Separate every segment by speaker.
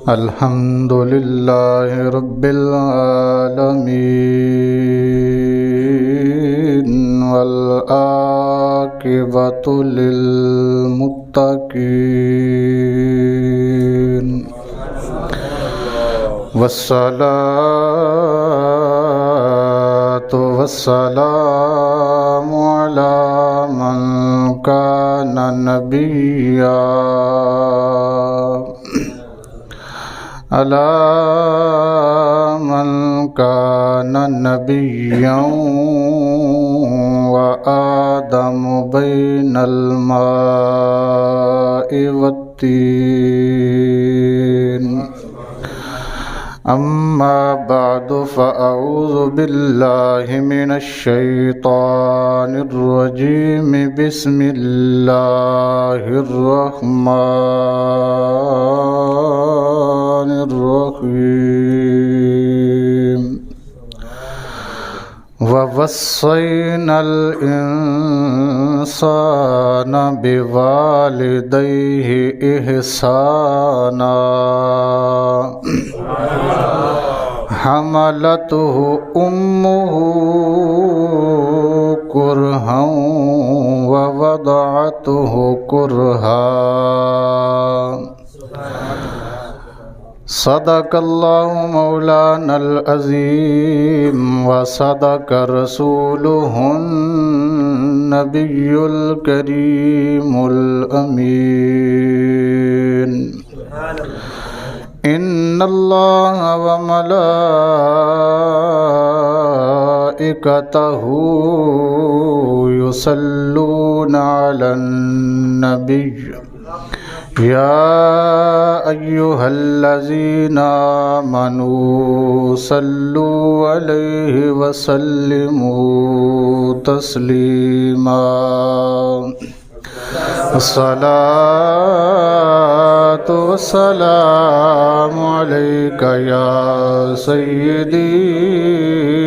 Speaker 1: الحمد للہ رب العالمین والعاقبۃ للمتقین والصلاة والسلام علی من کان نبیا علی من کان نبیا وآدم بین الماء والطین اما بعد فاعوذ باللہ من الشیطان الرجیم بسم اللہ الرحمن الرحیم ووصینا الانسان بوالدیہ احسانا حملته امه کرہا ووضعته کرہا صدق اللہ مولانا العظیم وصدق رسولہ النبی الکریم الامین ان اللہ وملائکتہ یصلون علی النبی یا ایہا الذین آمنوا صلوا علیہ وسلموا تسلیما الصلاة والسلام علیک یا سیدی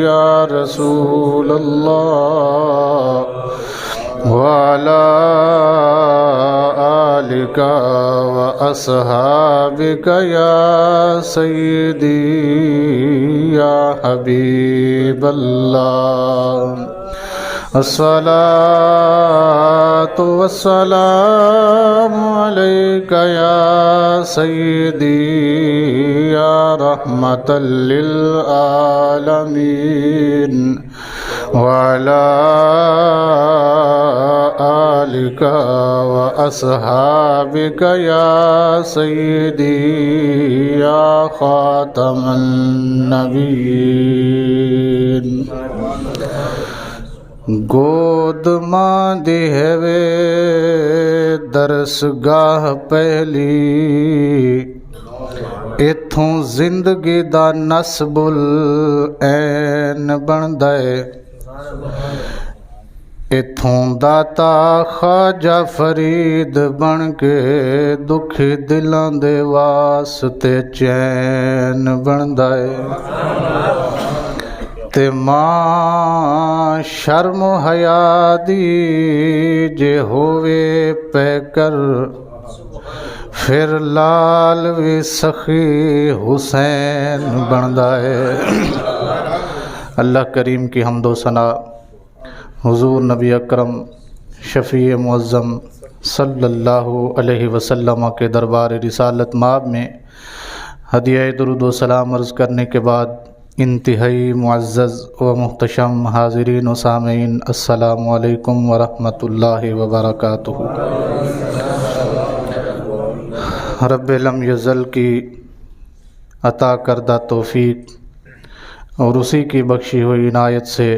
Speaker 1: یا رسول اللہ وعلی آلک واصحابک یا سیدی یا حبیب اللہ الصلاة والسلام علیک یا سیدی یا رحمۃ للعالمین وعلی آلک واصحابک یا سیدی یا خاتم النبیین گود ماں دیہوے درسگاہ پہلی اتھوں زندگی دا نسب العین بندا ہے اتھوں داتا خواجہ فرید بن کے دکھی دلاں دے واسطے چین بندا ہے تے ماں شرم و حیا دی جے ہووے پہ کر پھر لال وی سخی حسین بندا ہے اللہ کریم کی حمد و ثنا حضور نبی اکرم شفیع معظم صلی اللہ علیہ وسلم کے دربار رسالت مآب میں ہدیہ درود و سلام عرض کرنے کے بعد انتہائی معزز و محتشم حاضرین و سامعین السلام علیکم ورحمۃ اللہ وبرکاتہ۔ رب لم یزل کی عطا کردہ توفیق اور اسی کی بخشی ہوئی عنایت سے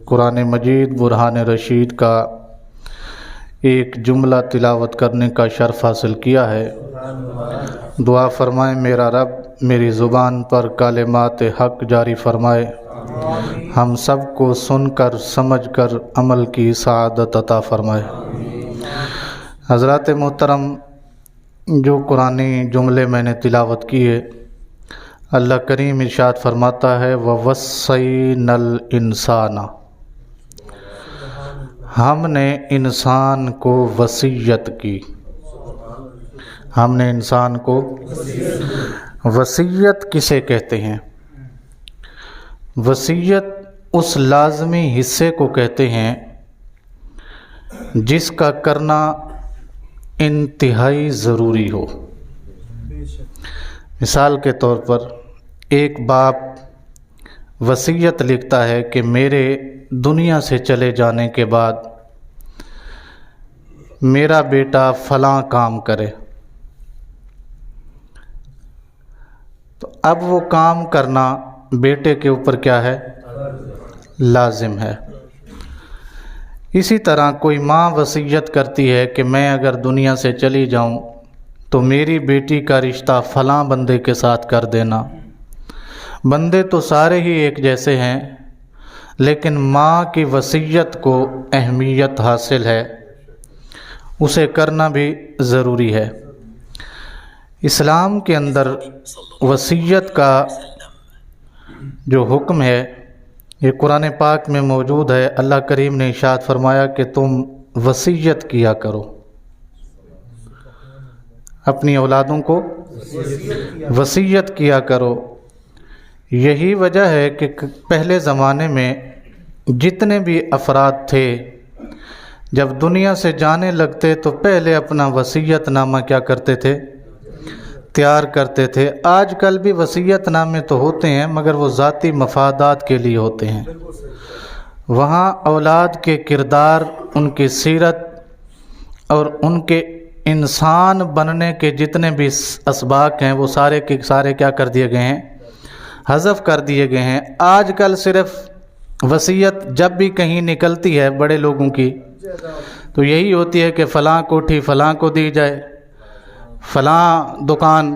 Speaker 1: قرآن مجید برہان رشید کا ایک جملہ تلاوت کرنے کا شرف حاصل کیا ہے۔ دعا فرمائیں میرا رب میری زبان پر کلمات حق جاری فرمائے، ہم سب کو سن کر سمجھ کر عمل کی سعادت عطا فرمائے۔ حضرات محترم، جو قرآنی جملے میں نے تلاوت کیے، اللہ کریم ارشاد فرماتا ہے وَوَصَّيْنَا الْإِنسَانَ، ہم نے انسان کو وصیت کی، ہم نے انسان کو وصیت کسے کہتے ہیں؟ وصیت اس لازمی حصے کو کہتے ہیں جس کا کرنا انتہائی ضروری ہو۔ مثال کے طور پر ایک باپ وصیت لکھتا ہے کہ میرے دنیا سے چلے جانے کے بعد میرا بیٹا فلاں کام کرے، تو اب وہ کام کرنا بیٹے کے اوپر کیا ہے؟ لازم ہے۔ اسی طرح کوئی ماں وصیت کرتی ہے کہ میں اگر دنیا سے چلی جاؤں تو میری بیٹی کا رشتہ فلاں بندے کے ساتھ کر دینا۔ بندے تو سارے ہی ایک جیسے ہیں، لیکن ماں کی وصیت کو اہمیت حاصل ہے، اسے کرنا بھی ضروری ہے۔ اسلام کے اندر وصیت کا جو حکم ہے یہ قرآن پاک میں موجود ہے۔ اللہ کریم نے ارشاد فرمایا کہ تم وصیت کیا کرو، اپنی اولادوں کو وصیت کیا کرو۔ یہی وجہ ہے کہ پہلے زمانے میں جتنے بھی افراد تھے جب دنیا سے جانے لگتے تو پہلے اپنا وصیت نامہ کیا کرتے تھے؟ تیار کرتے تھے۔ آج کل بھی وصیت نامے تو ہوتے ہیں مگر وہ ذاتی مفادات کے لیے ہوتے ہیں۔ وہاں اولاد کے کردار، ان کی سیرت اور ان کے انسان بننے کے جتنے بھی اسباق ہیں وہ سارے کے سارے کیا کر دیے گئے ہیں؟ حذف کر دیے گئے ہیں۔ آج کل صرف وصیت جب بھی کہیں نکلتی ہے بڑے لوگوں کی تو یہی ہوتی ہے کہ فلاں کوٹھی فلاں کو دی جائے، فلاں دکان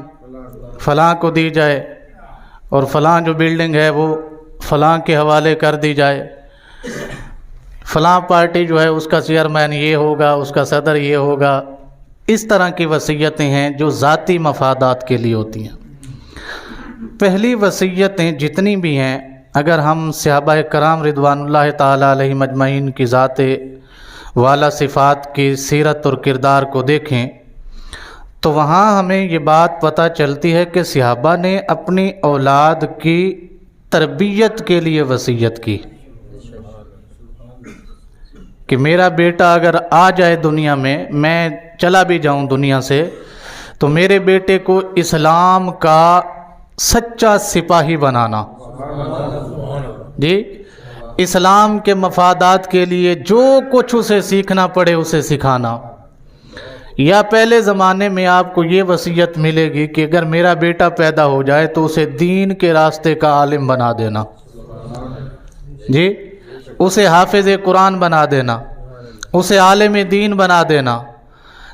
Speaker 1: فلاں کو دی جائے، اور فلاں جو بلڈنگ ہے وہ فلاں کے حوالے کر دی جائے، فلاں پارٹی جو ہے اس کا چیئرمین یہ ہوگا، اس کا صدر یہ ہوگا۔ اس طرح کی وصیتیں ہیں جو ذاتی مفادات کے لیے ہوتی ہیں۔ پہلی وصیتیں جتنی بھی ہیں اگر ہم صحابہ کرام رضوان اللہ تعالی علیہم اجمعین کی ذات والا صفات کی سیرت اور کردار کو دیکھیں تو وہاں ہمیں یہ بات پتہ چلتی ہے کہ صحابہ نے اپنی اولاد کی تربیت کے لیے وصیت کی کہ میرا بیٹا اگر آ جائے دنیا میں چلا بھی جاؤں دنیا سے تو میرے بیٹے کو اسلام کا سچا سپاہی بنانا، جی اسلام کے مفادات کے لیے جو کچھ اسے سیکھنا پڑے اسے سکھانا۔ یا پہلے زمانے میں آپ کو یہ وصیت ملے گی کہ اگر میرا بیٹا پیدا ہو جائے تو اسے دین کے راستے کا عالم بنا دینا، جی اسے حافظ قرآن بنا دینا، اسے عالم دین بنا دینا۔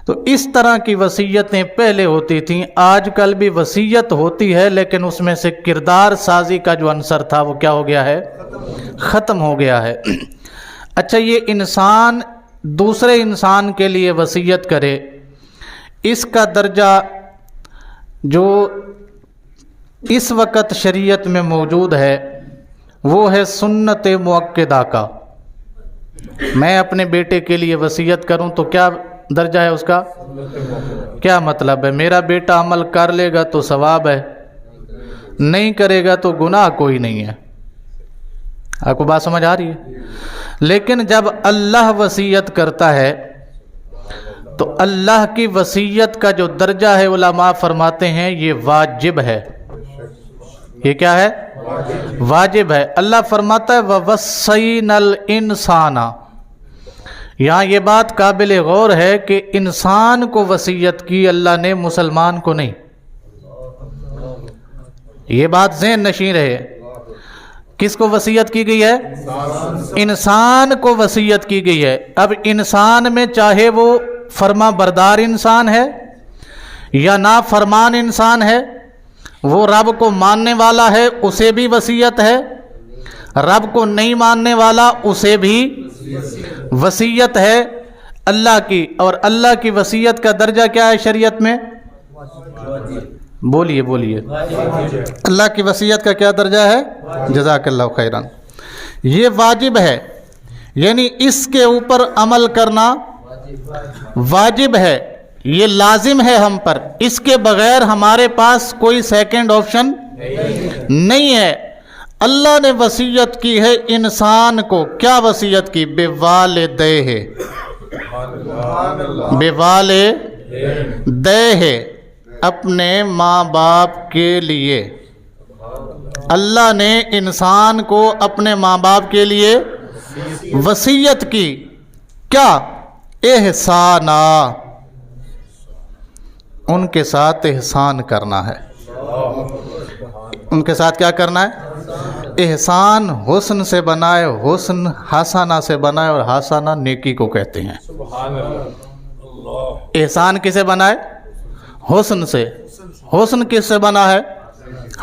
Speaker 1: تو اس طرح کی وصیتیں پہلے ہوتی تھیں۔ آج کل بھی وصیت ہوتی ہے لیکن اس میں سے کردار سازی کا جو عنصر تھا وہ کیا ہو گیا ہے؟ ختم ہو گیا ہے۔ اچھا، یہ انسان دوسرے انسان کے لیے وصیت کرے، اس کا درجہ جو اس وقت شریعت میں موجود ہے وہ ہے سنت مؤکدہ کا۔ میں اپنے بیٹے کے لیے وصیت کروں تو کیا درجہ ہے اس کا؟ کیا مطلب ہے؟ میرا بیٹا عمل کر لے گا تو ثواب ہے، نہیں کرے گا تو گناہ کوئی نہیں ہے۔ آپ کو بات سمجھ آ رہی ہے؟ لیکن جب اللہ وصیت کرتا ہے تو اللہ کی وصیت کا جو درجہ ہے علماء فرماتے ہیں یہ واجب ہے۔ یہ کیا ہے؟ واجب ہے۔ اللہ فرماتا ہے وَوَصَّيْنَا الْإِنسَانَ، یہاں یہ بات قابل غور ہے کہ انسان کو وصیت کی اللہ نے، مسلمان کو نہیں۔ یہ بات ذہن نشین رہے، کس کو وصیت کی گئی ہے؟ انسان کو وصیت کی گئی ہے۔ اب انسان میں چاہے وہ فرما بردار انسان ہے یا نافرمان انسان ہے، وہ رب کو ماننے والا ہے اسے بھی وصیت ہے، رب کو نہیں ماننے والا اسے بھی وصیت ہے اللہ کی۔ اور اللہ کی وصیت کا درجہ کیا ہے شریعت میں؟ بولیے بولیے، اللہ کی وصیت کا کیا درجہ ہے؟ جزاک اللہ خیرا۔ یہ واجب ہے، یعنی اس کے اوپر عمل کرنا واجب ہے۔ یہ لازم ہے ہم پر، اس کے بغیر ہمارے پاس کوئی سیکنڈ آپشن نہیں ہے۔ اللہ نے وصیت کی ہے انسان کو، کیا وصیت کی؟ بوالدیہ، بوالدیہ، اپنے ماں باپ کے لیے۔ اللہ نے انسان کو اپنے ماں باپ کے لیے وصیت کی، کیا؟ احسانا، ان کے ساتھ احسان کرنا ہے۔ ان کے ساتھ کیا کرنا ہے؟ احسان حسن سے بنائے، حسن حسنہ سے بنائے، اور حسنہ نیکی کو کہتے ہیں۔ احسان کسے بنائے؟ حسن سے۔ حسن کس سے بنا ہے؟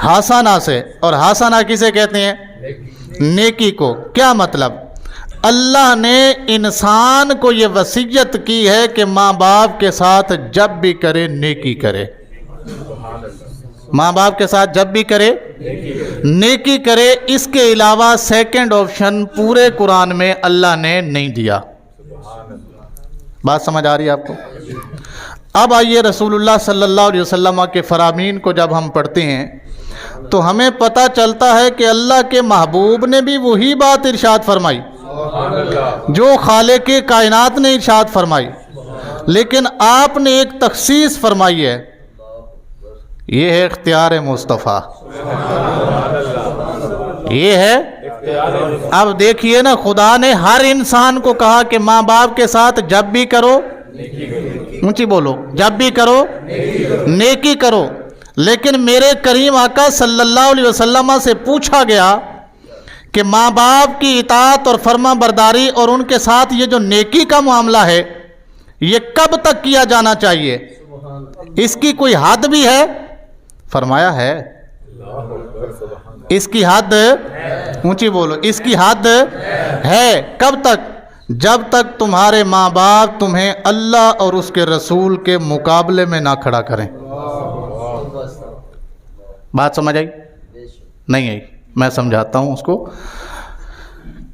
Speaker 1: حسنہ سے۔ اور حسنہ کسے کہتے ہیں؟ نیکی کو۔ کیا مطلب؟ اللہ نے انسان کو یہ وصیت کی ہے کہ ماں باپ کے ساتھ جب بھی کرے نیکی کرے۔ ماں باپ کے ساتھ جب بھی کرے نیکی کرے۔ اس کے علاوہ سیکنڈ آپشن پورے قرآن میں اللہ نے نہیں دیا۔ بات سمجھ آ رہی ہے آپ کو؟ اب آئیے رسول اللہ صلی اللہ علیہ وسلم کے فرامین کو جب ہم پڑھتے ہیں تو ہمیں پتہ چلتا ہے کہ اللہ کے محبوب نے بھی وہی بات ارشاد فرمائی جو خالق کائنات نے ارشاد فرمائی، لیکن آپ نے ایک تخصیص فرمائی ہے، یہ ہے اختیار مصطفیٰ۔ یہ ہے، اب دیکھیے نا، خدا نے ہر انسان کو کہا کہ ماں باپ کے ساتھ جب بھی کرو، اونچی بولو، جب بھی کرو نیکی کرو، لیکن میرے کریم آقا صلی اللہ علیہ وسلم سے پوچھا گیا کہ ماں باپ کی اطاعت اور فرما برداری اور ان کے ساتھ یہ جو نیکی کا معاملہ ہے یہ کب تک کیا جانا چاہیے؟ اس کی کوئی حد بھی ہے؟ فرمایا ہے اس کی حد، اونچی بولو، اس کی حد ہے۔ کب تک؟ جب تک تمہارے ماں باپ تمہیں اللہ اور اس کے رسول کے مقابلے میں نہ کھڑا کریں۔ بات سمجھ آئی؟ نہیں آئی؟ میں سمجھاتا ہوں اس کو۔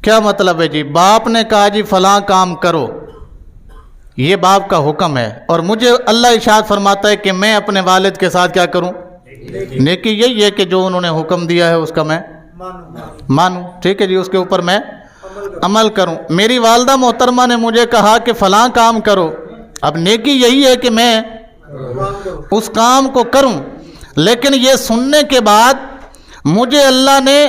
Speaker 1: کیا مطلب ہے جی؟ باپ نے کہا جی فلاں کام کرو، یہ باپ کا حکم ہے، اور مجھے اللہ ارشاد فرماتا ہے کہ میں اپنے والد کے ساتھ کیا کروں؟ نیکی۔ یہی ہے کہ جو انہوں نے حکم دیا ہے اس کا میں مانوں، ٹھیک ہے جی، اس کے اوپر میں عمل کروں۔ میری والدہ محترمہ نے مجھے کہا کہ فلاں کام کرو، اب نیکی یہی ہے کہ میں اس کام کو کروں، لیکن یہ سننے کے بعد مجھے اللہ نے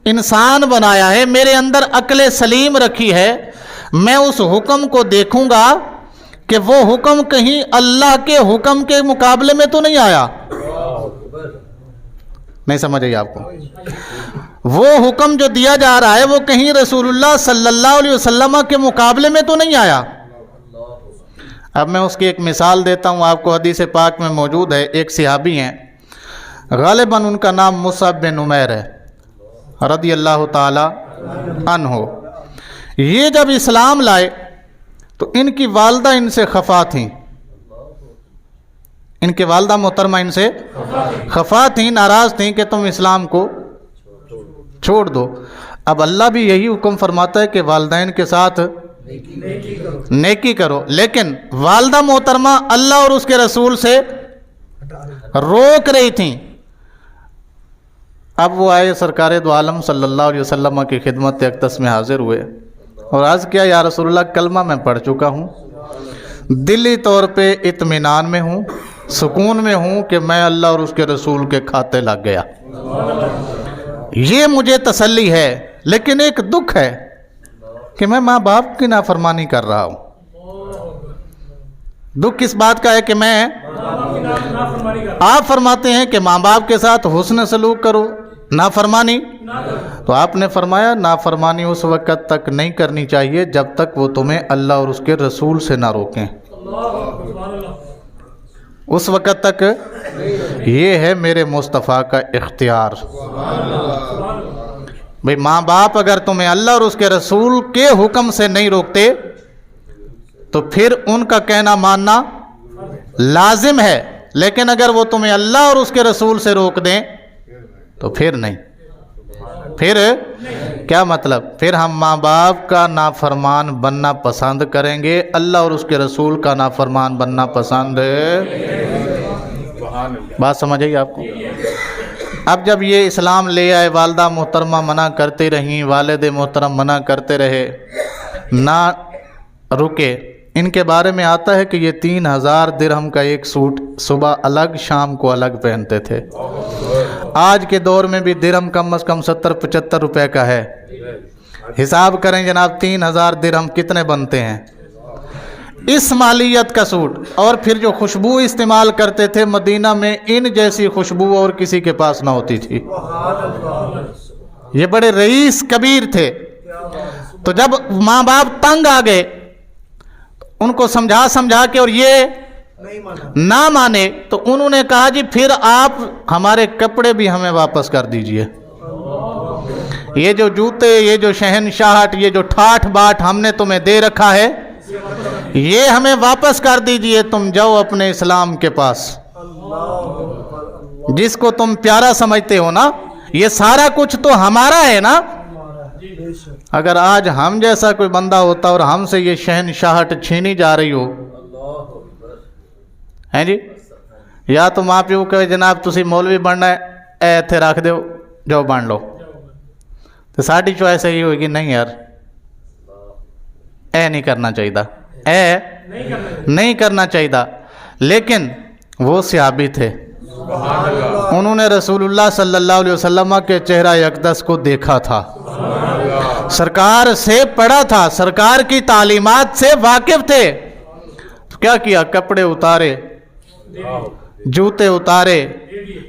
Speaker 1: انسان بنایا ہے، میرے اندر عقل سلیم رکھی ہے، میں اس حکم کو دیکھوں گا کہ وہ حکم کہیں اللہ کے حکم کے مقابلے میں تو نہیں آیا۔ نہیں سمجھ آئی آپ کو؟ وہ حکم جو دیا جا رہا ہے وہ کہیں رسول اللہ صلی اللہ علیہ وسلم کے مقابلے میں تو نہیں آیا۔ اب میں اس کی ایک مثال دیتا ہوں آپ کو، حدیث پاک میں موجود ہے۔ ایک صحابی ہیں، غالباً ان کا نام مصعب بن عمیر ہے رضی اللہ تعالی عنہ۔ یہ جب اسلام لائے تو ان کی والدہ ان سے خفا تھیں، ان کے والدہ محترمہ ان سے خفا تھیں، ناراض تھیں کہ تم اسلام کو چھوڑ دو۔ اب اللہ بھی یہی حکم فرماتا ہے کہ والدین کے ساتھ نیکی کرو، لیکن والدہ محترمہ اللہ اور اس کے رسول سے روک رہی تھیں۔ اب وہ آئے سرکار دو عالم صلی اللہ علیہ وسلم کی خدمت اقدس میں حاضر ہوئے اور عرض کیا، یا رسول اللہ کلمہ میں پڑھ چکا ہوں، دلی طور پہ اطمینان میں ہوں، سکون میں ہوں کہ میں اللہ اور اس کے رسول کے کھاتے لگ گیا، یہ مجھے تسلی ہے، لیکن ایک دکھ ہے کہ میں ماں باپ کی نافرمانی کر رہا ہوں۔ دکھ کس بات کا ہے کہ میں، آپ فرماتے ہیں کہ ماں باپ کے ساتھ حسن سلوک کرو، نافرمانی، تو آپ نے فرمایا نافرمانی اس وقت تک نہیں کرنی چاہیے جب تک وہ تمہیں اللہ اور اس کے رسول سے نہ روکیں، اس وقت تک یہ ہے میرے مصطفیٰ کا اختیار۔ بھئی ماں باپ اگر تمہیں اللہ اور اس کے رسول کے حکم سے نہیں روکتے تو پھر ان کا کہنا ماننا لازم ہے، لیکن اگر وہ تمہیں اللہ اور اس کے رسول سے روک دیں تو پھر نہیں۔ پھر کیا مطلب؟ پھر ہم ماں باپ کا نافرمان بننا پسند کریں گے، اللہ اور اس کے رسول کا نافرمان بننا پسند بات سمجھ آئی آپ کو؟ اب جب یہ اسلام لے آئے، والدہ محترمہ منع کرتی رہیں، والد محترم منع کرتے رہے، نہ رکے، ان کے بارے میں آتا ہے کہ یہ 3000 درہم کا ایک سوٹ صبح الگ شام کو الگ پہنتے تھے۔ آج کے دور میں بھی درہم کم از کم 70-75 روپے کا ہے، حساب کریں جناب 3000 درہم کتنے بنتے ہیں اس مالیت کا سوٹ۔ اور پھر جو خوشبو استعمال کرتے تھے مدینہ میں، ان جیسی خوشبو اور کسی کے پاس نہ ہوتی تھی، یہ بڑے رئیس کبیر تھے۔ تو جب ماں باپ تنگ آ گئے، ان کو سمجھا کے اور یہ نہ مانے، تو انہوں نے کہا جی پھر آپ ہمارے کپڑے بھی ہمیں واپس کر دیجئے، یہ جو جوتے، یہ جو شہنشاہٹ، یہ جو ٹھاٹ باٹ ہم نے تمہیں دے رکھا ہے، یہ ہمیں واپس کر دیجئے، تم جاؤ اپنے اسلام کے پاس، جس کو تم پیارا سمجھتے ہو نا، یہ سارا کچھ تو ہمارا ہے نا۔ اگر آج ہم جیسا کوئی بندہ ہوتا اور ہم سے یہ شہنشاہٹ چھینی جا رہی ہو، ہیں جی، یا تو ماں پیو کہ جناب تسی مولوی بننا ہے، اے ایتھے رکھ دیو، جاؤ بن لو، تو ساڑی چوائس یہی ہوگی نہیں یار، اے نہیں کرنا چاہیے، اے نہیں کرنا چاہیے۔ لیکن وہ صحابی تھے، انہوں نے رسول اللہ صلی اللہ علیہ وسلم کے چہرہ اقدس کو دیکھا تھا، سرکار سے پڑھا تھا، سرکار کی تعلیمات سے واقف تھے، تو کیا کیا؟ کپڑے اتارے، جوتے اتارے،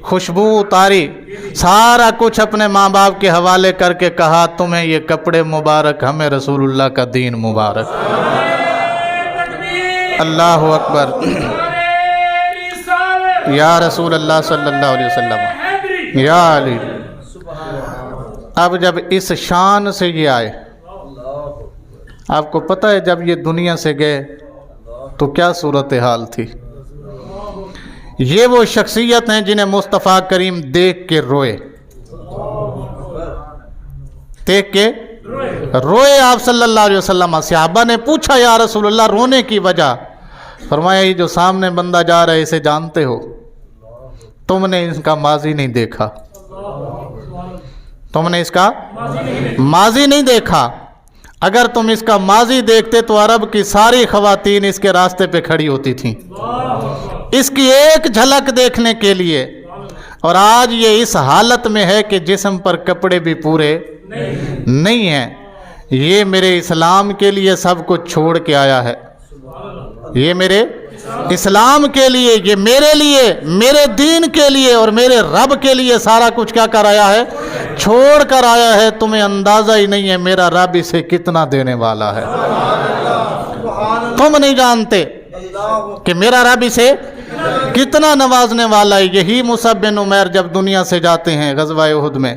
Speaker 1: خوشبو اتاری، سارا کچھ اپنے ماں باپ کے حوالے کر کے کہا تمہیں یہ کپڑے مبارک، ہمیں رسول اللہ کا دین مبارک۔ اللہ اکبر، یا رسول اللہ صلی اللہ علیہ وسلم، یا علی۔ اب جب اس شان سے یہ آئے، آپ کو پتہ ہے جب یہ دنیا سے گئے تو کیا صورتحال تھی؟ یہ وہ شخصیت ہیں جنہیں مصطفیٰ کریم دیکھ کے روئے، دیکھ کے روئے آپ صلی اللہ علیہ وسلم۔ صحابہ نے پوچھا یا رسول اللہ رونے کی وجہ؟ فرمایا یہ جو سامنے بندہ جا رہا ہے اسے جانتے ہو؟ تم نے اس کا ماضی نہیں دیکھا، تم نے اس کا ماضی نہیں دیکھا، اگر تم اس کا ماضی دیکھتے تو عرب کی ساری خواتین اس کے راستے پہ کھڑی ہوتی تھیں اس کی ایک جھلک دیکھنے کے لیے، اور آج یہ اس حالت میں ہے کہ جسم پر کپڑے بھی پورے نہیں ہیں۔ یہ میرے اسلام کے لیے سب کچھ چھوڑ کے آیا ہے، یہ میرے اسلام کے لیے، یہ میرے لیے، میرے دین کے لیے اور میرے رب کے لیے سارا کچھ کیا کر آیا ہے؟ چھوڑ کر آیا ہے۔ تمہیں اندازہ ہی نہیں ہے میرا رب اسے کتنا دینے والا ہے، تم نہیں جانتے کہ میرا رب اسے کتنا نوازنے والا ہے۔ یہی مصعب بن عمیر جب دنیا سے جاتے ہیں غزوہ احد میں،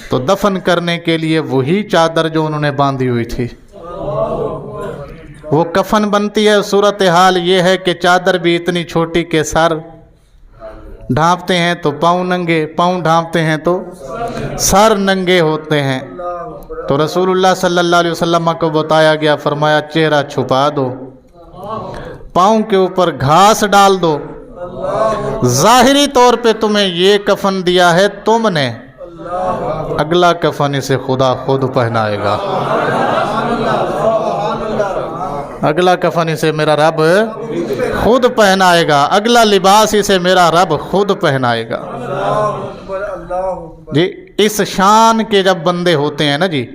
Speaker 1: تو دفن کرنے کے لیے وہی چادر جو انہوں نے باندھی ہوئی تھی وہ کفن بنتی ہے۔ صورتحال یہ ہے کہ چادر بھی اتنی چھوٹی کہ سر ڈھانپتے ہیں تو پاؤں ننگے، پاؤں ڈھانپتے ہیں تو سر ننگے ہوتے ہیں۔ تو رسول اللہ صلی اللہ علیہ وسلم کو بتایا گیا، فرمایا چہرہ چھپا دو، پاؤں کے اوپر گھاس ڈال دو، ظاہری طور پہ تمہیں یہ کفن دیا ہے تم نے، اگلا کفن اسے خدا خود پہنائے گا، اگلا کفن اسے میرا رب خود پہنائے گا، اگلا لباس اسے میرا رب خود پہنائے گا۔ جی اس شان کے جب بندے ہوتے ہیں نا جی،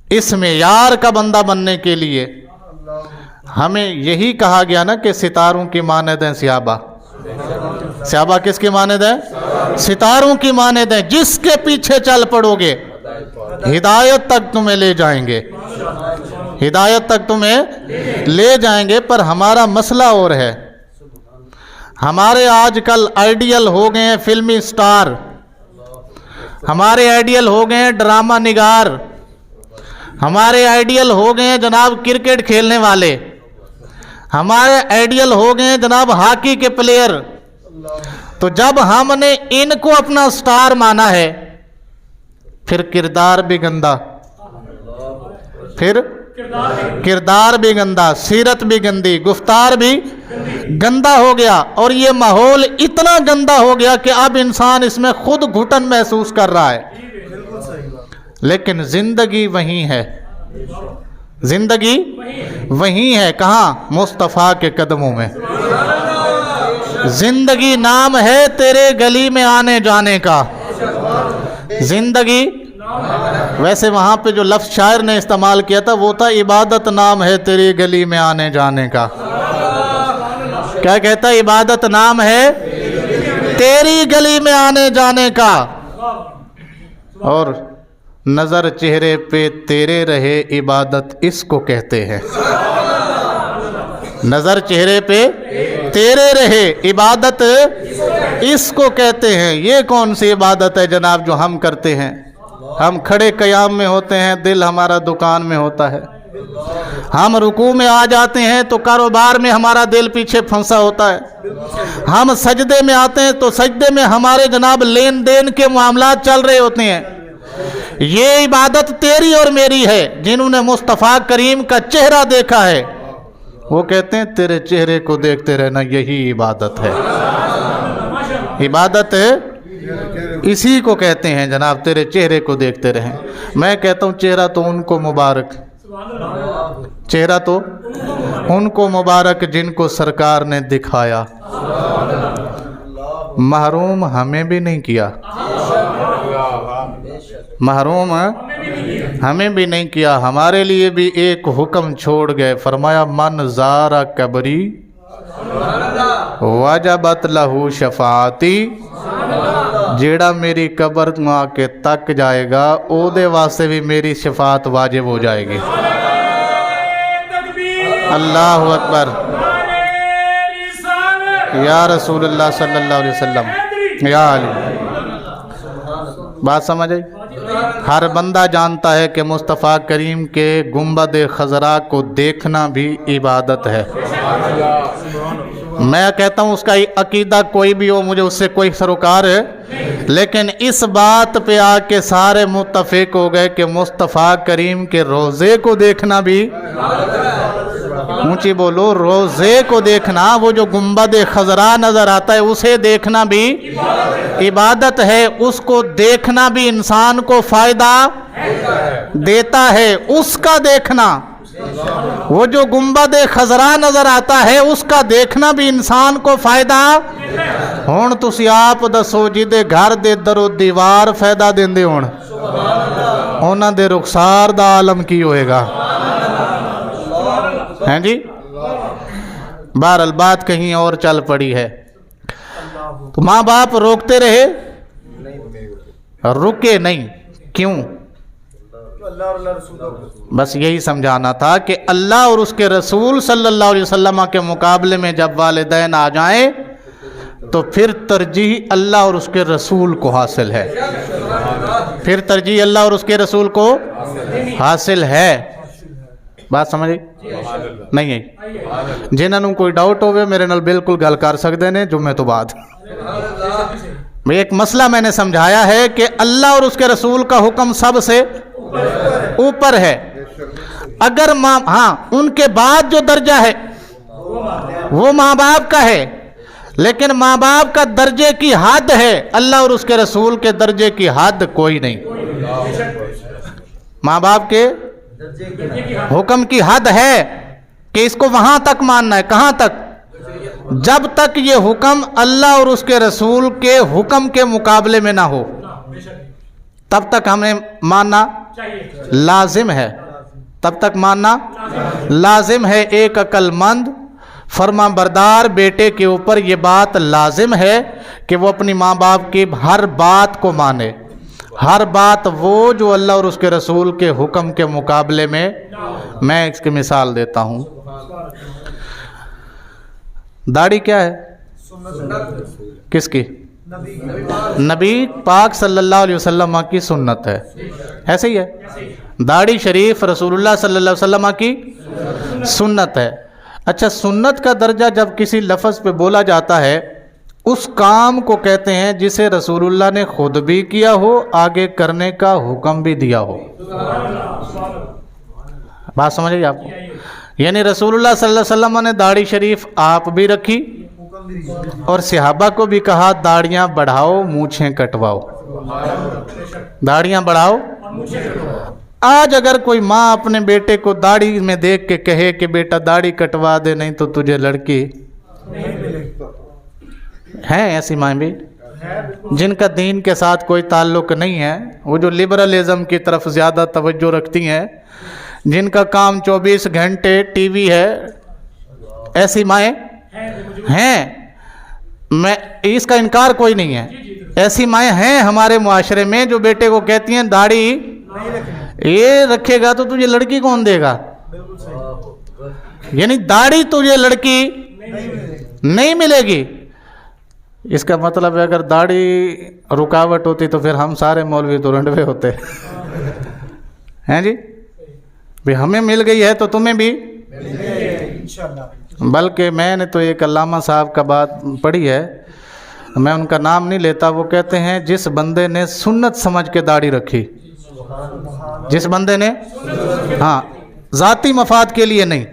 Speaker 1: اس معیار کا بندہ بننے کے لیے ہمیں یہی کہا گیا نا کہ ستاروں کی مانند ہیں صحابہ۔ صحابہ کس کی مانند ہیں؟ ستاروں کی مانند ہیں، جس کے پیچھے چل پڑو گے ہدایت تک تمہیں لے جائیں گے، ہدایت تک تمہیں لے جائیں گے۔ پر ہمارا مسئلہ اور ہے، ہمارے آج کل آئیڈیل ہو گئے ہیں فلمی سٹار، ہمارے آئیڈیل ہو گئے ہیں ڈرامہ نگار، ہمارے آئیڈیل ہو گئے ہیں جناب کرکٹ کھیلنے والے، ہمارے آئیڈیل ہو گئے ہیں جناب ہاکی کے پلیئر۔ تو جب ہم نے ان کو اپنا سٹار مانا ہے پھر کردار بھی گندا، پھر کردار بھی گندا، سیرت بھی گندی، گفتار بھی گندا ہو گیا، اور یہ ماحول اتنا گندا ہو گیا کہ اب انسان اس میں خود گھٹن محسوس کر رہا ہے۔ لیکن زندگی وہیں ہے، زندگی وہیں ہے، کہاں؟ مصطفیٰ کے قدموں میں۔ زندگی نام ہے تیرے گلی میں آنے جانے کا، زندگی، ویسے وہاں پہ جو لفظ شاعر نے استعمال کیا تھا وہ تھا عبادت نام ہے تیری گلی میں آنے جانے کا۔ کیا کہتا ہے؟ عبادت نام ہے تیری گلی میں آنے جانے کا، اور نظر چہرے پہ تیرے رہے عبادت اس کو کہتے ہیں۔ نظر چہرے پہ تیرے رہے عبادت اس کو کہتے ہیں۔ یہ کون سی عبادت ہے جناب جو ہم کرتے ہیں؟ ہم کھڑے قیام میں ہوتے ہیں، دل ہمارا دکان میں ہوتا ہے۔ ہم رکوع میں آ جاتے ہیں تو کاروبار میں ہمارا دل پیچھے پھنسا ہوتا ہے۔ ہم سجدے میں آتے ہیں تو سجدے میں ہمارے جناب لین دین کے معاملات چل رہے ہوتے ہیں۔ یہ عبادت تیری اور میری ہے۔ جنہوں نے مصطفیٰ کریم کا چہرہ دیکھا ہے وہ کہتے ہیں تیرے چہرے کو دیکھتے رہنا یہی عبادت ہے۔ عبادت اسی کو کہتے ہیں جناب، تیرے چہرے کو دیکھتے رہیں۔ میں کہتا ہوں چہرہ تو ان کو مبارک، چہرہ تو ان کو مبارک جن کو سرکار نے دکھایا، محروم ہمیں بھی نہیں کیا، محروم ہمیں بھی نہیں کیا، ہمارے لیے بھی ایک حکم چھوڑ گئے، فرمایا من زارا قبری وجبت لہو شفاعتی، جیڑا میری قبر ماں کے تک جائے گا او دے واسطے بھی میری شفاعت واجب ہو جائے گی۔ اللہ اکبر، یا رسول اللہ صلی اللہ علیہ وسلم، یا علی۔ بات سمجھ آئی؟ ہر بندہ جانتا ہے کہ مصطفیٰ کریم کے گنبد خضرا کو دیکھنا بھی عبادت ہے۔ میں کہتا ہوں اس کا عقیدہ کوئی بھی ہو، مجھے اس سے کوئی سروکار ہے، لیکن اس بات پہ آ کے سارے متفق ہو گئے کہ مصطفیٰ کریم کے روضے کو دیکھنا بھی، اونچی بولو، روضے کو دیکھنا، وہ جو گنبد خضرا نظر آتا ہے اسے دیکھنا بھی عبادت ہے۔ اس کو دیکھنا بھی انسان کو فائدہ دیتا ہے، اس کا دیکھنا، وہ جو گنبد خضرا نظر آتا ہے اس کا دیکھنا بھی انسان کو فائدہ۔ ہون تسی آپ دسو جدے گھر دے درو دیوار فائدہ دیندے ہون، انہاں دے رخسار دا عالم کی ہوئے گا؟ ہیں جی؟ بہرحال بات کہیں اور چل پڑی ہے۔ تو ماں باپ روکتے رہے، رکے نہیں، کیوں؟ بس یہی سمجھانا تھا کہ اللہ اور اس کے رسول صلی اللہ علیہ وسلم کے مقابلے میں جب والدین آ جائیں تو پھر ترجیح اللہ اور اس کے رسول کو حاصل ہے، پھر ترجیح اللہ اور اس کے رسول کو حاصل ہے۔ بات سمجھے نہیں ہے؟ جنہوں کوئی ڈاؤٹ ہوئے میرے نال بالکل گل کر سکتے ہیں جمعے تو بعد۔ ایک مسئلہ میں نے سمجھایا ہے کہ اللہ اور اس کے رسول کا حکم سب سے اوپر ہے۔ اگر ماں، ہاں ان کے بعد جو درجہ ہے وہ ماں باپ کا ہے، لیکن ماں باپ کا درجے کی حد ہے، اللہ اور اس کے رسول کے درجے کی حد کوئی نہیں۔ ماں باپ کے حکم کی حد ہے کہ اس کو وہاں تک ماننا ہے۔ کہاں تک؟ جب تک یہ حکم اللہ اور اس کے رسول کے حکم کے مقابلے میں نہ ہو تب تک ہمیں ماننا لازم ہے، تب تک ماننا لازم ہے۔ ایک عقل مند فرما بردار بیٹے کے اوپر یہ بات لازم ہے کہ وہ اپنی ماں باپ کی ہر بات کو مانے، ہر بات وہ جو اللہ اور اس کے رسول کے حکم کے مقابلے میں۔ میں اس کی مثال دیتا ہوں۔ داڑھی کیا ہے؟ کس کی؟ نبی پاک صلی اللہ علیہ وسلم کی سنت ہے، ایسے ہی ہے۔ داڑھی شریف رسول اللہ صلی اللہ علیہ وسلم کی سنت ہے۔ اچھا، سنت کا درجہ جب کسی لفظ پہ بولا جاتا ہے اس کام کو کہتے ہیں جسے رسول اللہ نے خود بھی کیا ہو، آگے کرنے کا حکم بھی دیا ہو۔ بات سمجھ گئی آپ کو؟ یعنی رسول اللہ صلی اللہ علیہ وسلم نے داڑھی شریف آپ بھی رکھی اور صحابہ کو بھی کہا داڑیاں بڑھاؤ مونچھیں کٹواؤ، داڑیاں بڑھاؤ۔ آج اگر کوئی ماں اپنے بیٹے کو داڑھی میں دیکھ کے کہے کہ بیٹا داڑھی کٹوا دے نہیں تو تجھے لڑکی، ہیں ایسی مائیں بھی جن کا دین کے ساتھ کوئی تعلق نہیں ہے، وہ جو لبرلزم کی طرف زیادہ توجہ رکھتی ہیں، جن کا کام 24 گھنٹے ٹی وی ہے، ایسی مائیں ہیں۔ میں اس کا انکار کوئی نہیں ہے، ایسی مائیں ہیں ہمارے معاشرے میں جو بیٹے کو کہتی ہیں داڑھی یہ رکھے گا تو تجھے لڑکی کون دے گا؟ یعنی داڑھی تجھے لڑکی نہیں ملے گی۔ اس کا مطلب ہے اگر داڑھی رکاوٹ ہوتی تو پھر ہم سارے مولوی تو رنڈوے ہوتے ہیں جی، بھی ہمیں مل گئی ہے تو تمہیں بھی۔ بلکہ میں نے تو ایک علامہ صاحب کا بات پڑھی ہے، میں ان کا نام نہیں لیتا، وہ کہتے ہیں جس بندے نے سنت سمجھ کے داڑھی رکھی، جس بندے نے، ہاں، ذاتی مفاد کے لیے نہیں،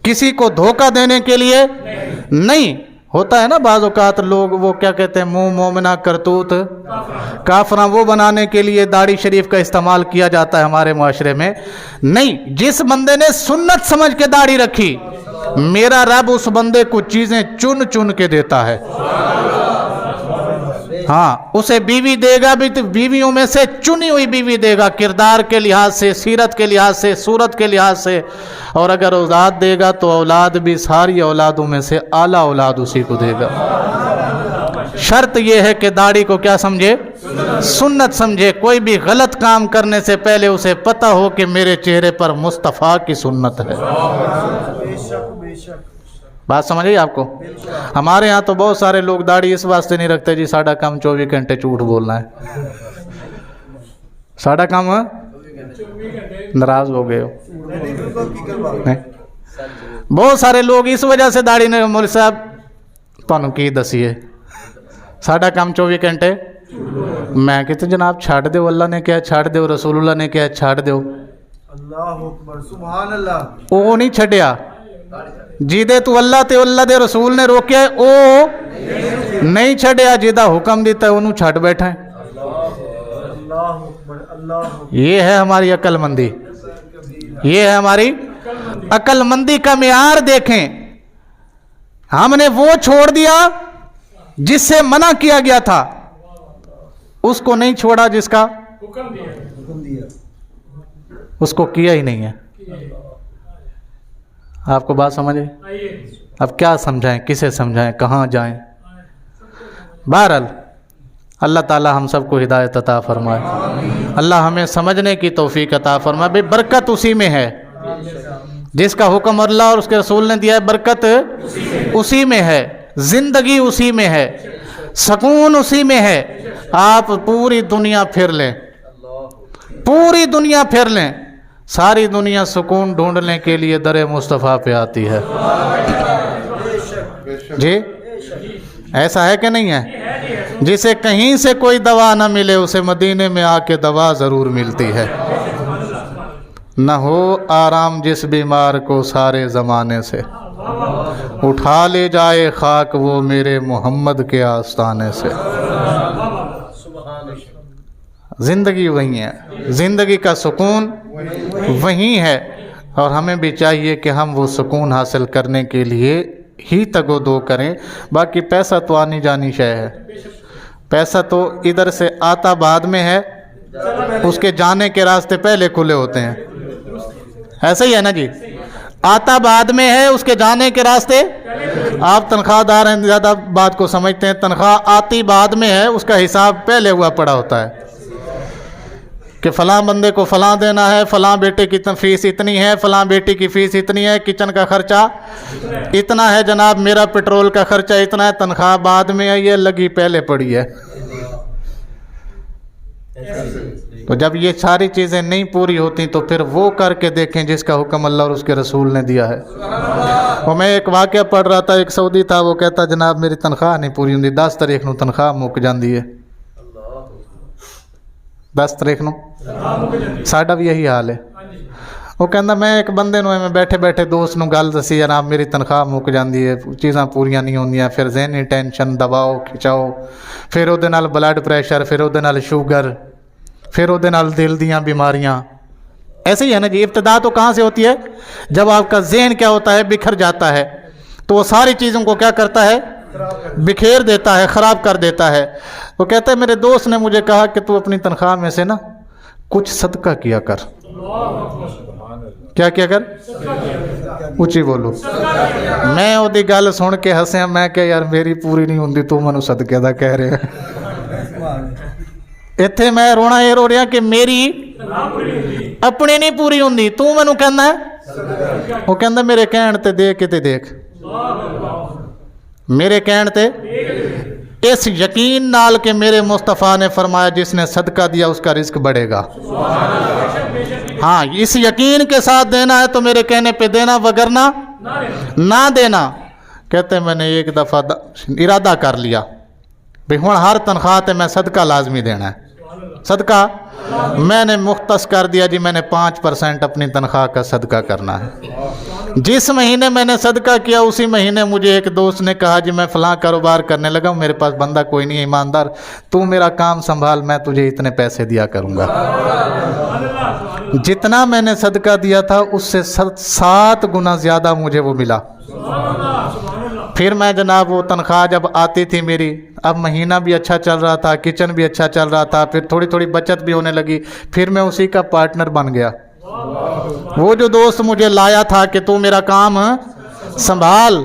Speaker 1: کسی کو دھوکہ دینے کے لیے نہیں۔ ہوتا ہے نا بعض اوقات لوگ وہ کیا کہتے ہیں منہ مومنہ کرتوت کافراں، وہ بنانے کے لیے داڑھی شریف کا استعمال کیا جاتا ہے ہمارے معاشرے میں۔ نہیں، جس بندے نے سنت سمجھ کے داڑھی رکھی، میرا رب اس بندے کو چیزیں چن چن کے دیتا ہے۔ ہاں، اسے بیوی دے گا بھی تو بیویوں میں سے چنی ہوئی بیوی دے گا، کردار کے لحاظ سے، سیرت کے لحاظ سے، صورت کے لحاظ سے، اور اگر اولاد دے گا تو اولاد بھی ساری اولادوں میں سے اعلیٰ اولاد اسی کو دے گا۔ شرط یہ ہے کہ داڑھی کو کیا سمجھے؟ سنت سمجھے۔ کوئی بھی غلط کام کرنے سے پہلے اسے پتہ ہو کہ میرے چہرے پر مصطفیٰ کی سنت ہے۔ بات سمجھ گئی آپ کو؟ ہمارے ہاں تو بہت سارے لوگ داڑھی اس واسطے نہیں رکھتے جی ساڈا کام 24 گھنٹے جھوٹ بولنا ہے، ساڈا کام ناراض ہو گئے ہو۔ بہت سارے لوگ اس وجہ سے داڑھی نے، مولوی صاحب تانوں کی دسیے ساڈا کام 24 گھنٹے، میں کہتے جناب چھاڑ دیو، اللہ نے کیا چھاڑ دیو، رسول اللہ نے کیا چھاڑ دیو۔
Speaker 2: اللہ اکبر، سبحان اللہ۔
Speaker 1: وہ نہیں چھڈیا جی دے تو اللہ تے اللہ دے رسول نے روکیا ہے، او نہیں چھڈیا، جیدہ حکم دیتا ہے انہوں چھڈ بیٹھا ہے۔ یہ ہے ہماری عقل مندی، یہ ہے ہماری عقل مندی کا معیار۔ دیکھیں ہم نے وہ چھوڑ دیا جس سے منع کیا گیا تھا، اس کو نہیں چھوڑا جس کا
Speaker 2: حکم دیا،
Speaker 1: اس کو کیا ہی نہیں ہے۔ آپ کو بات سمجھے؟ اب کیا سمجھائیں، کسے سمجھائیں، کہاں جائیں؟ بہرحال اللہ تعالی ہم سب کو ہدایت عطا فرمائے، اللہ ہمیں سمجھنے کی توفیق عطا فرمائے۔ بھئی برکت اسی میں ہے، جس کا حکم اللہ اور اس کے رسول نے دیا ہے، برکت اسی میں ہے، زندگی اسی میں ہے، سکون اسی میں ہے۔ آپ پوری دنیا پھر لیں، پوری دنیا پھر لیں، ساری دنیا سکون ڈھونڈنے کے لیے در مصطفیٰ پہ آتی ہے۔ جی ایسا ہے کہ نہیں ہے؟ جسے کہیں سے کوئی دوا نہ ملے اسے مدینے میں آ کے دوا ضرور ملتی ہے۔ نہ ہو آرام جس بیمار کو سارے زمانے سے، اٹھا لے جائے خاک وہ میرے محمد کے آستانے سے۔ زندگی وہی ہے، زندگی کا سکون وہی ہے، اور ہمیں بھی چاہیے کہ ہم وہ سکون حاصل کرنے کے لیے ہی تگ و دو کریں۔ باقی پیسہ تو آنی جانی شے ہے، پیسہ تو ادھر سے آتا بعد میں ہے، اس کے جانے کے راستے پہلے کھلے ہوتے ہیں، ایسا ہی ہے نا جی؟ آتا بعد میں ہے، اس کے جانے کے راستے، آپ تنخواہ دار ہیں زیادہ بات کو سمجھتے ہیں، تنخواہ آتی بعد میں ہے، اس کا حساب پہلے ہوا پڑا ہوتا ہے کہ فلاں بندے کو فلاں دینا ہے، فلاں بیٹے کی فیس اتنی ہے، فلاں بیٹی کی فیس اتنی ہے، کچن کا خرچہ اتنا ہے جناب، میرا پیٹرول کا خرچہ اتنا ہے، تنخواہ بعد میں ہے، یہ لگی پہلے پڑی ہے۔ تو جب یہ ساری چیزیں نہیں پوری ہوتی تو پھر وہ کر کے دیکھیں جس کا حکم اللہ اور اس کے رسول نے دیا ہے. وہ میں ایک واقعہ پڑھ رہا تھا, ایک سعودی تھا, وہ کہتا جناب میری تنخواہ نہیں پوری ہوندی, 10 تاریخ نو تنخواہ مک جاندی ہے. 10 تاریخ نو ساڈا بھی یہی حال ہے. وہ کہندا میں ایک بندے نو میں بیٹھے بیٹھے دوست نو گل دسی, جناب میری تنخواہ مک جاندی ہے, چیزاں پوریاں نہیں ہوندیاں, پھر ذہنی ٹینشن, دباؤ کھچاؤ, پھر وہ نال بلڈ پریشر, پھر وہ نال شوگر, پھر وہ نال دل دیاں بیماریاں. ایسے ہی ہے نا جی, ابتدا تو کہاں سے ہوتی ہے؟ جب آپ کا ذہن کیا ہوتا ہے, بکھر جاتا ہے, تو وہ ساری چیزوں کو کیا کرتا ہے, بکھیر دیتا ہے, خراب کر دیتا ہے. وہ کہتا ہے میرے دوست نے مجھے کہا کہ تو اپنی تنخواہ میں سے نا کچھ صدقہ کیا کر. کیا کر؟ اونچی بولو. میں وہی گل سن کے ہسیا, میں کہ یار میری پوری نہیں ہوندی, تو مینوں صدقے دا کہہ رہے. اتنے میں رونا یہ رو رہا کہ میری اپنی نہیں پوری ہوندی, تو مینوں کہنا ہے. وہ کہندا میرے کہن تے دیکھ تے دیکھ, میرے کہن تے اس یقین نال کہ میرے مصطفیٰ نے فرمایا جس نے صدقہ دیا اس کا رزق بڑھے گا. ہاں, اس یقین کے ساتھ دینا ہے تو میرے کہنے پہ دینا, وگرنہ نہ دینا. کہتے میں نے ایک دفعہ ارادہ کر لیا بھئی ہوں ہر تنخواہ تے میں صدقہ لازمی دینا ہے. صدقہ میں نے مختص کر دیا جی, میں نے 5% اپنی تنخواہ کا صدقہ کرنا ہے. جس مہینے میں نے صدقہ کیا اسی مہینے مجھے ایک دوست نے کہا جی میں فلاں کاروبار کرنے لگا ہوں, میرے پاس بندہ کوئی نہیں ہے ایماندار, تو میرا کام سنبھال, میں تجھے اتنے پیسے دیا کروں گا. جتنا میں نے صدقہ دیا تھا اس سے 7 گنا زیادہ مجھے وہ ملا. پھر میں جناب وہ تنخواہ جب آتی تھی میری, اب مہینہ بھی اچھا چل رہا تھا, کچن بھی اچھا چل رہا تھا, پھر تھوڑی تھوڑی بچت بھی ہونے لگی, پھر میں اسی کا پارٹنر بن گیا. وہ جو دوست مجھے لایا تھا کہ تو میرا کام سنبھال,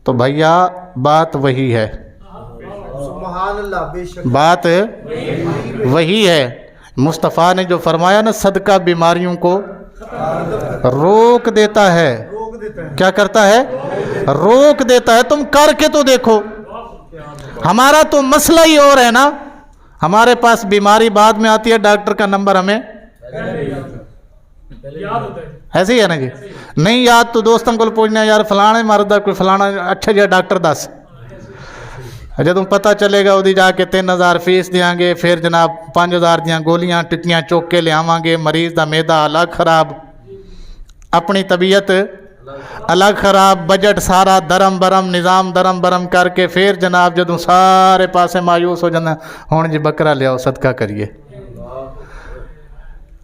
Speaker 1: تو بھیا بات وہی ہے,
Speaker 2: سبحان اللہ, بے شک
Speaker 1: بات وہی ہے. مصطفیٰ نے جو فرمایا نا, صدقہ بیماریوں کو روک دیتا ہے. کیا کرتا ہے؟ روک دیتا ہے. تم کر کے تو دیکھو. ہمارا تو مسئلہ ہی اور ہے نا, ہمارے پاس بیماری بعد میں آتی ہے, ڈاکٹر کا نمبر ہمیں ایسے ہی ہے نا جی, نہیں یاد تو دوستوں کو پوچھنا یار فلانے مرد کوئی فلانا اچھا جہا ڈاکٹر دس, جدوں پتہ چلے گا وہ جا کے 3000 فیس دیاں گے, پھر جناب 5000 دیاں گولیاں ٹکیاں چوک کے لے آواں گے, مریض دا میدا الگ خراب, اپنی طبیعت الگ خراب, بجٹ سارا درم برم, نظام درم برم کر کے پھر جناب جدوں سارے پاسے مایوس ہو جانا, ہوں جی بکرا لے آؤ صدقہ کریے.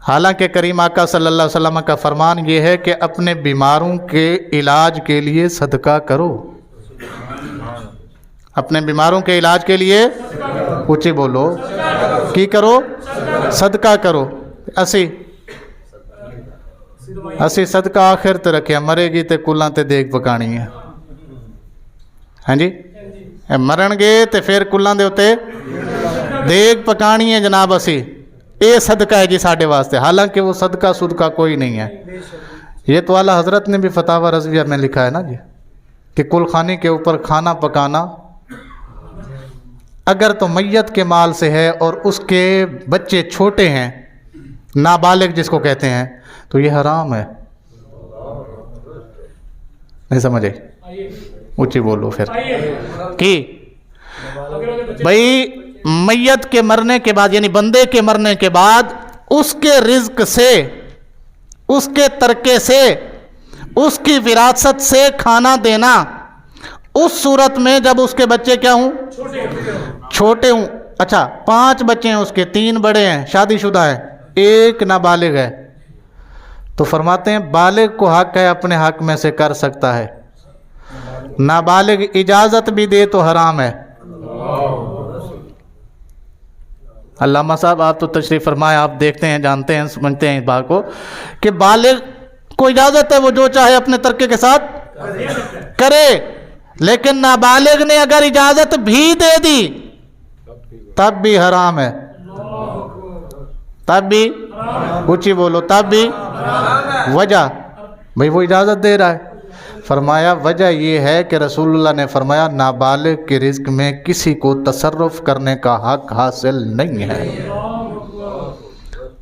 Speaker 1: حالانکہ کریم آقا صلی اللہ علیہ وسلم کا فرمان یہ ہے کہ اپنے بیماروں کے علاج کے لیے صدقہ کرو. اپنے بیماروں کے علاج کے لیے اونچی بولو کی کرو, صدقہ کرو. اسی صدقہ آخر تے رکھیا, مرے گی تے کلاں تے دیکھ پکانی ہے. ہاں جی, مرن گے تے پھر کلاں دے اتے دیکھ پکانی ہے جناب. اسی اے صدقہ ہے جی ساڈے واسطے, حالانکہ وہ صدقہ کوئی نہیں ہے. یہ تو اعلیٰ حضرت نے بھی فتاوی رضویہ میں لکھا ہے نا جی, کہ کل خانی کے اوپر کھانا پکانا اگر تو میت کے مال سے ہے اور اس کے بچے چھوٹے ہیں, نابالغ جس کو کہتے ہیں, تو یہ حرام ہے. نہیں سمجھے؟ اونچی بولو پھر کہ بھائی میت کے مرنے کے بعد, یعنی بندے کے مرنے کے بعد اس کے رزق سے, اس کے ترکے سے, اس کی وراثت سے کھانا دینا, اس صورت میں جب اس کے بچے کیا ہوں, چھوٹے ہوں. اچھا 5 بچے ہیں اس کے, 3 بڑے ہیں شادی شدہ ہیں, 1 نابالغ ہے, تو فرماتے ہیں بالغ کو حق ہے اپنے حق میں سے کر سکتا ہے, نابالغ اجازت بھی دے تو حرام ہے. علامہ صاحب آپ تو تشریف فرمائے, آپ دیکھتے ہیں, جانتے ہیں, سمجھتے ہیں اس بات کو کہ بالغ کو اجازت ہے وہ جو چاہے اپنے ترکے کے ساتھ کرے, لیکن نابالغ نے اگر اجازت بھی دے دی تب بھی حرام ہے. تب بھی اونچی بولو, تب بھی وجہ بھئی وہ اجازت دے رہا ہے. فرمایا وجہ یہ ہے کہ رسول اللہ نے فرمایا نابالغ کے رزق میں کسی کو تصرف کرنے کا حق حاصل نہیں ہے.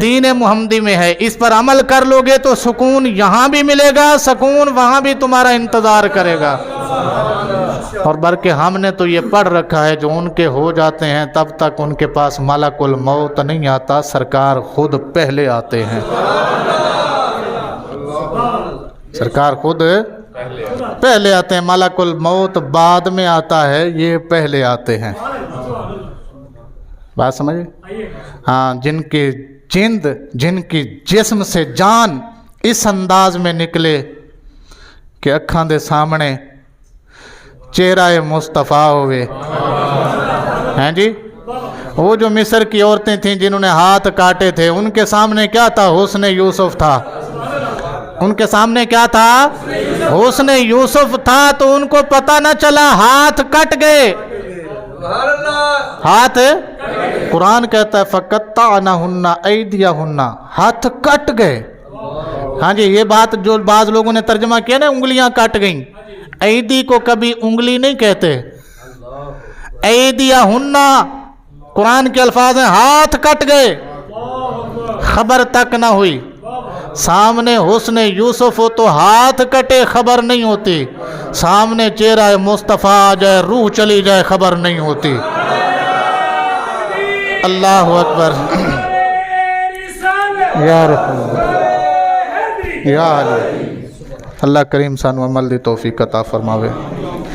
Speaker 1: دین محمدی میں ہے. اس پر عمل کر لوگے تو سکون یہاں بھی ملے گا، سکون وہاں بھی تمہارا انتظار کرے گا. اور بلکہ ہم نے تو یہ پڑھ رکھا ہے جو ان کے ہو جاتے ہیں تب تک ان کے پاس ملک الموت نہیں آتا، سرکار خود پہلے آتے ہیں. سرکار خود پہلے آتے ہیں، ملک الموت بعد میں آتا ہے، یہ پہلے آتے ہیں. بات سمجھے؟ ہاں، جن کی جند، جن کی جسم سے جان اس انداز میں نکلے کہ اکھاں دے سامنے چہرہ مصطفیٰ ہوئے ہیں جی. وہ جو مصر کی عورتیں تھیں جنہوں نے ہاتھ کاٹے تھے، ان کے سامنے کیا تھا؟ حسن یوسف تھا. ان کے سامنے کیا تھا؟ حسن یوسف تھا. تو ان کو پتہ نہ چلا، ہاتھ کٹ گئے. ہاتھ، قرآن کہتا ہے فَقَطَّعْنَهُنَّ أَيْدِيَهُنَّ، ہاتھ کٹ گئے. ہاں جی، یہ بات جو بعض لوگوں نے ترجمہ کیا نا، انگلیاں کٹ گئیں. ایدی کو کبھی انگلی نہیں کہتے، ایدیہن قرآن کے الفاظ ہیں. ہاتھ کٹ گئے، خبر تک نہ ہوئی. سامنے حسن یوسف ہو تو ہاتھ کٹے خبر نہیں ہوتی، سامنے چہرہ مصطفیٰ آ جائے روح چلی جائے خبر نہیں ہوتی. اللہ اکبر. یا رسول اللہ، یا علی. اللہ کریم سانو عمل دی توفیق عطا فرماوے.